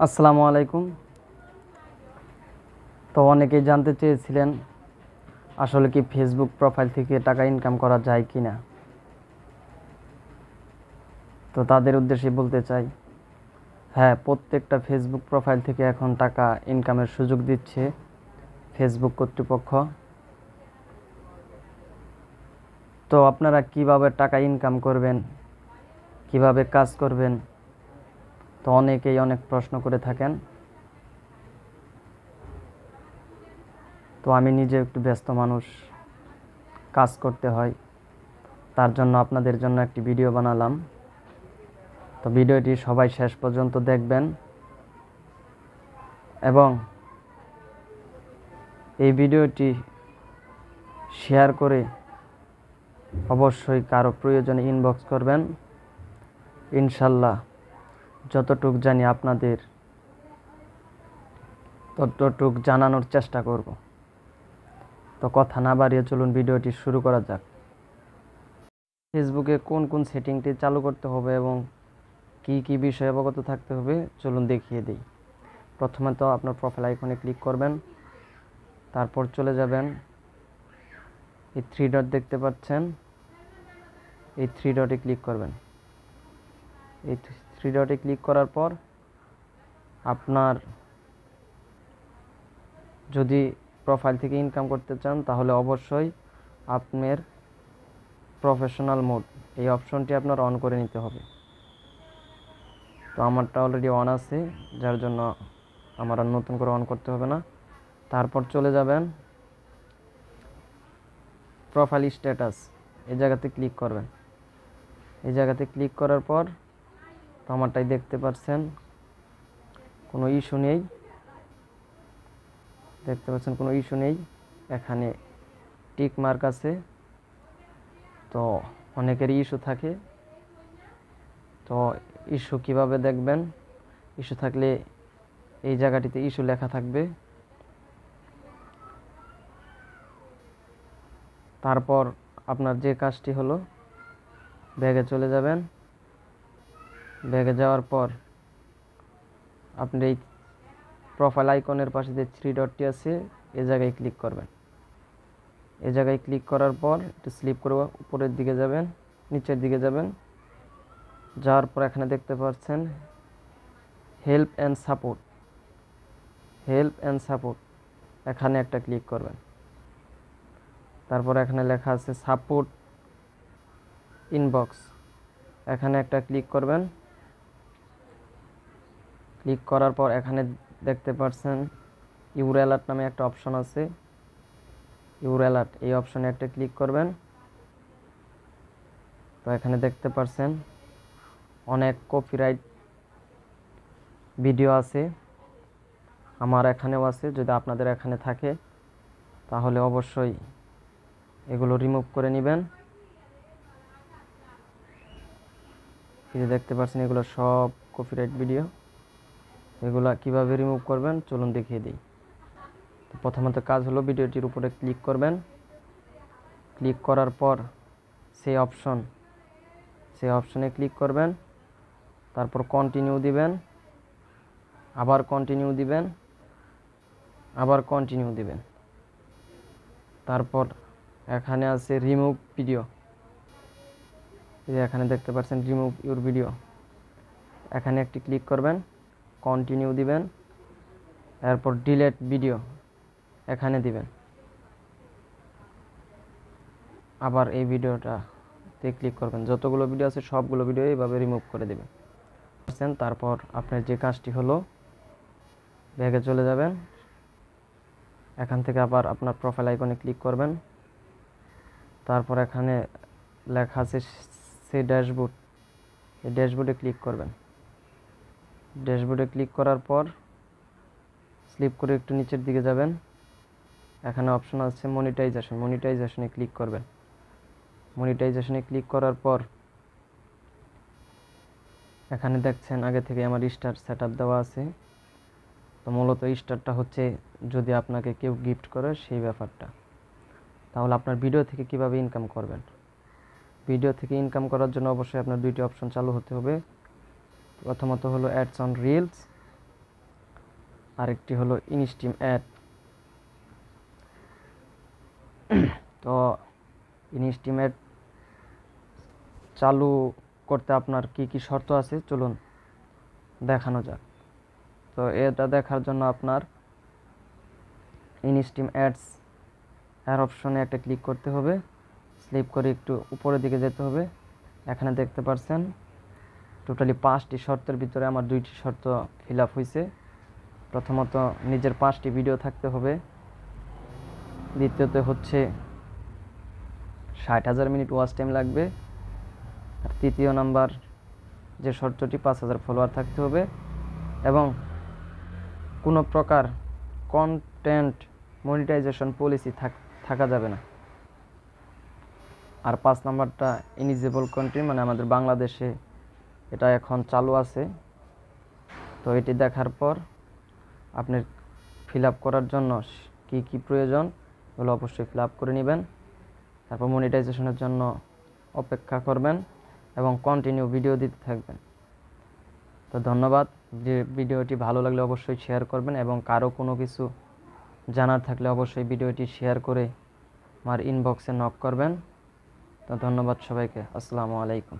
আসসালামু আলাইকুম। তো অনেকেই জানতে চেয়েছিলেন আসলে কি ফেসবুক প্রোফাইল থেকে টাকা ইনকাম করা যায় কি না। তো তাদের উদ্দেশ্যে বলতে চাই, হ্যাঁ, প্রত্যেকটা ফেসবুক প্রোফাইল থেকে এখন টাকা ইনকামের সুযোগ দিচ্ছে ফেসবুক কর্তৃপক্ষ। তো আপনারা কিভাবে টাকা ইনকাম করবেন, কিভাবে কাজ করবেন, তো অনেকেই অনেক প্রশ্ন করে থাকেন। তো আমি নিজে একটু ব্যস্ত মানুষ, কাজ করতে হয়, তার জন্য আপনাদের জন্য একটি ভিডিও বানালাম। তো ভিডিওটি সবাই শেষ পর্যন্ত দেখবেন এবং এই ভিডিওটি শেয়ার করে অবশ্যই কারো প্রয়োজনে ইনবক্স করবেন। ইনশাল্লাহ যতটুক জানি আপনাদের ততটুক জানানোর চেষ্টা করব। তো কথা না বাড়িয়ে চলুন ভিডিওটি শুরু করা যাক। ফেসবুকে কোন কোন সেটিংটি চালু করতে হবে এবং কি কি বিষয়ে অবগত থাকতে হবে চলুন দেখিয়ে দিই। প্রথমে তো আপনার প্রোফাইল আইকনে ক্লিক করবেন, তারপর চলে যাবেন, এই 3 ডট দেখতে পাচ্ছেন, এই 3 ডটে ক্লিক করবেন। এই 3 ডটে ক্লিক করার পর আপনার যদি প্রোফাইল থেকে ইনকাম করতে চান তাহলে অবশ্যই আপনার প্রফেশনাল মোড এই অপশনটি আপনার অন করে নিতে হবে। তো আমারটা অলরেডি অন আছে, যার জন্য আমার আর নতুন করে অন করতে হবে না। তারপর চলে যাবেন প্রোফাইল স্ট্যাটাস, এই জায়গাতে ক্লিক করবেন। এই জায়গাতে ক্লিক করার পর তো আমারটাই দেখতে পাচ্ছেন কোনো ইস্যু নেই, দেখতে পাচ্ছেন কোনো ইস্যু নেই, এখানে টিক মার্ক আছে। তো অনেকেরই ইস্যু থাকে, তো ইস্যু কিভাবে দেখবেন, ইস্যু থাকলে এই জায়গাটিতে ইস্যু লেখা থাকবে। তারপর আপনার যে কাজটি হলো ব্যাগে চলে যাবেন। ব্যাগে যাওয়ার পর আপনি এই প্রোফাইল আইকনের পাশে যে 3 ডটটি আছে এই জায়গায় ক্লিক করবেন। এই জায়গায় ক্লিক করার পর একটু স্লিপ করে উপরের দিকে যাবেন, নিচের দিকে যাবেন। যাওয়ার পর এখানে দেখতে পাচ্ছেন help and support, help and support, এখানে একটা ক্লিক করবেন। তারপর এখানে লেখা আছে সাপোর্ট ইনবক্স, এখানে একটা ক্লিক করবেন। ক্লিক করার পর এখানে দেখতে পাচ্ছেন ইউর অ্যালার্ট নামে একটা অপশন আছে, ইউর অ্যালার্ট এই অপশনে একটা ক্লিক করবেন। তো এখানে দেখতে পাচ্ছেন অনেক কপিরাইট ভিডিও আছে, আমার এখানেও আছে। যদি আপনাদের এখানে থাকে তাহলে অবশ্যই এগুলো রিমুভ করে নেবেন। এই যে দেখতে পাচ্ছেন এগুলো সব কপিরাইট ভিডিও, এগুলো কিভাবে রিমুভ করবেন চলুন দেখিয়ে দিই। তো প্রথমত কাজ হলো ভিডিওটির উপরে ক্লিক করবেন। ক্লিক করার পর সেই অপশনে ক্লিক করবেন, তারপর কন্টিনিউ দিবেন, আবার কন্টিনিউ দিবেন, আবার কন্টিনিউ দিবেন। তারপর এখানে আছে রিমুভ ভিডিও, এই যে এখানে দেখতে পাচ্ছেন রিমুভ ইউর ভিডিও, এখানে একটি ক্লিক করবেন, কন্টিনিউ দিবেন, এরপর ডিলেট ভিডিও এখানে দিবেন, আবার এই ভিডিওটাতে ক্লিক করবেন। যতগুলো ভিডিও আছে সবগুলো ভিডিও এইভাবে রিমুভ করে দেবেন। তারপর আপনার যে কাজটি হলো ব্যাগে চলে যাবেন, এখান থেকে আবার আপনার প্রোফাইল আইকনে ক্লিক করবেন। তারপর এখানে লেখা আছে সে ড্যাশবোর্ড, এই ড্যাশবোর্ডে ক্লিক করবেন। ড্যাশবোর্ডে ক্লিক করার পর স্লিপ করে একটু নিচের দিকে যাবেন, এখানে অপশন আছে মনিটাইজেশন, মনিটাইজেশনে ক্লিক করবেন। মনিটাইজেশনে ক্লিক করার পর এখানে দেখছেন আগে থেকে আমার স্টার সেটআপ দেওয়া আছে। তো মূলত স্টারটা হচ্ছে যদি আপনাকে কেউ গিফট করে সেই ব্যাপারটা। তাহলে আপনার ভিডিও থেকে কিভাবে ইনকাম করবেন, ভিডিও থেকে ইনকাম করার জন্য অবশ্যই আপনার দুইটি অপশন চালু হতে হবে। প্রথমত হলো অ্যাডস অন রিলস, আরেকটি হলো ইনস্টিম অ্যাড। তো ইনস্টিম অ্যাড চালু করতে আপনার কি কি শর্ত আছে চলুন দেখানো যাক। তো এটা দেখার জন্য আপনার ইনস্টিম অ্যাডস এর অপশনে একটা ক্লিক করতে হবে, স্লিপ করে একটু উপরের দিকে যেতে হবে। এখানে দেখতে পাচ্ছেন টোটালি 5টি শর্তের ভিতরে আমার 2টি শর্ত ফিল আপ হয়েছে। প্রথমত নিজের 5টি ভিডিও থাকতে হবে, দ্বিতীয়ত হচ্ছে 60,000 মিনিট ওয়াচ টাইম লাগবে, আর তৃতীয় নাম্বার যে শর্তটি 5,000 ফলোয়ার থাকতে হবে এবং কোনো প্রকার কন্টেন্ট মনিটাইজেশন পলিসি থাকা যাবে না। আর 5 নাম্বারটা ইনিজেবল কান্ট্রি, মানে আমাদের বাংলাদেশে এটা এখন চালু আছে। তো এটি দেখার পর আপনি ফিল আপ করার জন্য কি কি প্রয়োজন এগুলো অবশ্যই ফিল আপ করে নেবেন। তারপর মনিটাইজেশনের জন্য অপেক্ষা করবেন এবং কন্টিনিউ ভিডিও দিতে থাকবেন। তো ধন্যবাদ। যে ভিডিওটি ভালো লাগলে অবশ্যই শেয়ার করবেন এবং কারো কোনো কিছু জানার থাকলে অবশ্যই ভিডিওটি শেয়ার করে আমার ইনবক্সে নক করবেন। তো ধন্যবাদ সবাইকে। আসসালামু আলাইকুম।